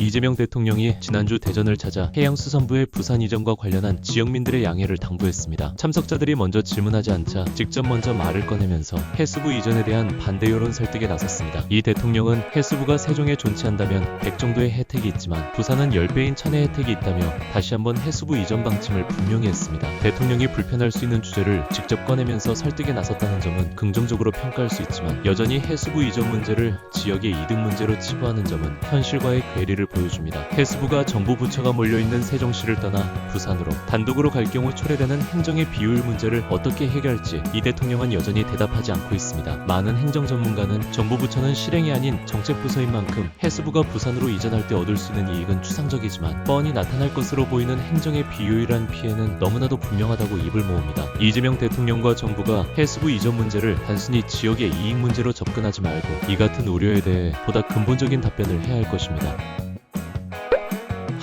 이재명 대통령이 지난주 대전을 찾아 해양수산부의 부산 이전과 관련한 지역민들의 양해를 당부했습니다. 참석자들이 먼저 질문하지 않자 직접 먼저 말을 꺼내면서 해수부 이전에 대한 반대 여론 설득에 나섰습니다. 이 대통령은 해수부가 세종에 존치한다면 100 정도의 혜택이 있지만 부산은 10배인 1000의 혜택이 있다며 다시 한번 해수부 이전 방침을 분명히 했습니다. 대통령이 불편할 수 있는 주제를 직접 꺼내면서 설득에 나섰다는 점은 긍정적으로 평가할 수 있지만 여전히 해수부 이전 문제를 지역의 이득 문제로 치부하는 점은 현실과의 괴리를 보여줍니다. 해수부가 정부 부처가 몰려있는 세종시를 떠나 부산으로 단독으로 갈 경우 초래되는 행정의 비효율 문제를 어떻게 해결할지 이 대통령은 여전히 대답하지 않고 있습니다. 많은 행정 전문가는 정부 부처는 실행이 아닌 정책 부서인 만큼 해수부가 부산으로 이전할 때 얻을 수 있는 이익은 추상적이지만 뻔히 나타날 것으로 보이는 행정의 비효율한 피해는 너무나도 분명하다고 입을 모읍니다. 이재명 대통령과 정부가 해수부 이전 문제를 단순히 지역의 이익 문제로 접근하지 말고 이 같은 우려에 대해 보다 근본적인 답변을 해야 할 것입니다.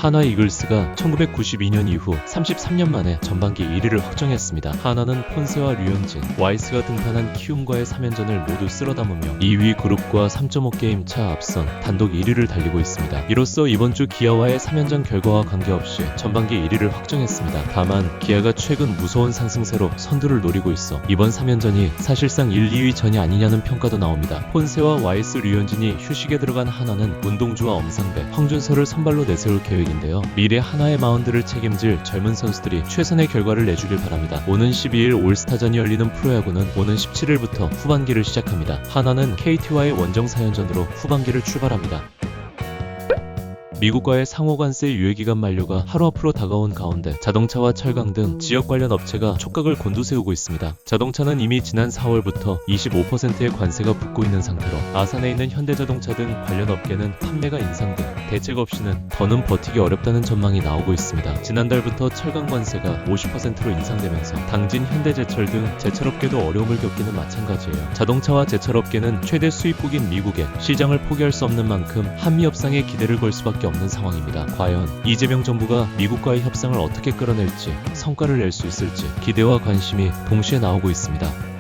한화 이글스가 1992년 이후 33년 만에 전반기 1위를 확정했습니다. 한화는 폰세와 류현진, 와이스가 등판한 키움과의 3연전을 모두 쓸어담으며 2위 그룹과 3.5게임 차 앞선 단독 1위를 달리고 있습니다. 이로써 이번 주 기아와의 3연전 결과와 관계없이 전반기 1위를 확정했습니다. 다만 기아가 최근 무서운 상승세로 선두를 노리고 있어 이번 3연전이 사실상 1, 2위 전이 아니냐는 평가도 나옵니다. 폰세와 와이스, 류현진이 휴식에 들어간 한화는 문동주와 엄상배, 황준서를 선발로 내세울 계획입니다. 미래 한화의 마운드를 책임질 젊은 선수들이 최선의 결과를 내주길 바랍니다. 오는 12일 올스타전이 열리는 프로야구는 오는 17일부터 후반기를 시작합니다. 한화는 KT와의 원정 4연전으로 후반기를 출발합니다. 미국과의 상호관세 유예기간 만료가 하루 앞으로 다가온 가운데 자동차와 철강 등 지역 관련 업체가 촉각을 곤두세우고 있습니다. 자동차는 이미 지난 4월부터 25%의 관세가 붙고 있는 상태로 아산에 있는 현대자동차 등 관련 업계는 판매가 인상 등 대책 없이는 더는 버티기 어렵다는 전망이 나오고 있습니다. 지난달부터 철강 관세가 50%로 인상되면서 당진, 현대제철 등 제철업계도 어려움을 겪기는 마찬가지예요. 자동차와 제철업계는 최대 수입국인 미국에 시장을 포기할 수 없는 만큼 한미 협상에 기대를 걸 수밖에 없는 상황입니다. 과연 이재명 정부가 미국과의 협상을 어떻게 끌어낼지, 성과를 낼 수 있을지 기대와 관심이 동시에 나오고 있습니다.